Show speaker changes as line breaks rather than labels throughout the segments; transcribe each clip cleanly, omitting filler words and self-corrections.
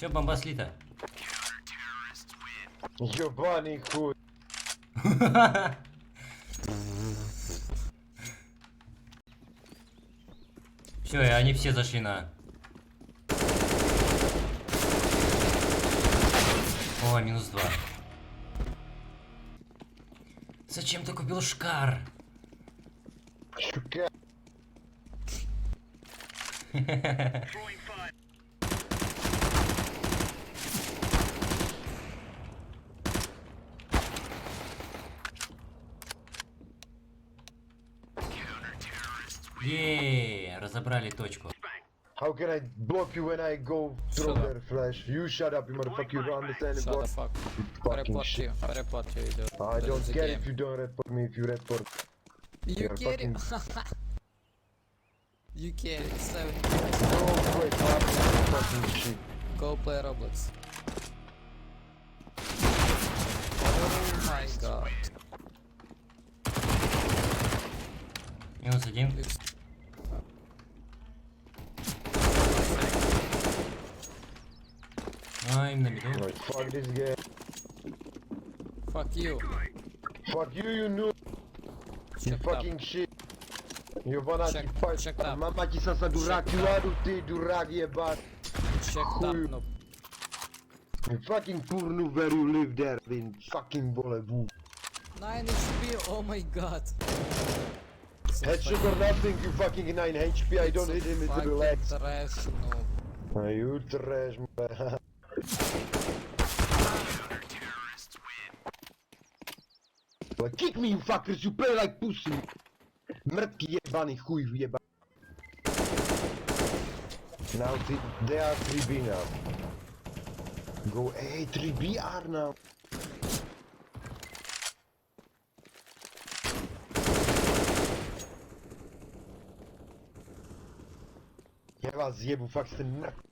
Все, бомба слита.
Ёбаный хуй.
Все, и они все зашли на. О, -2. Зачем ты купил шкар?
Шука.
Разобрали точку.
How can I block you when I go through
Shut up.
their flash? You shut up, you motherfucker. You don't understand it,
Shut
boy.
the fuck.
Fucking
Report
shit.
you. Report you, dude.
I
That
don't
is a
care
game.
if you don't report me. If you report,
You
You're
get it. You get it. 7.
go play fucking shit.
Go play Roblox. Oh my god.
-1.
It's
А, им на беду.
Like, fuck this game.
fuck you.
Fuck you, you know. You
Checked
fucking shit. Jebana ti
Check-
fajt.
checked up.
Mama ti sasa durak,
Checked
you
up.
are ty durak jebat.
Checked up,
Chuj.
noob.
You fucking poor noob where you live there in fucking Bollywood.
9 HP, oh my god. So
Headshot or nothing, you fucking 9 HP, I don't hit him into the
fucking
legs.
trash, noob.
You trash, man. Like, kick me, you fuckers, you play like pussy. Mrtki jebany chuj jebany. Now they are 3B now. Go, hey, 3BR now. Ja was zjebu, fuck ste mrtki.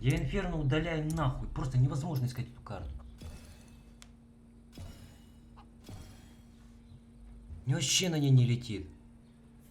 Я инферно удаляю нахуй. Просто невозможно искать эту карту. Мне вообще на ней не летит.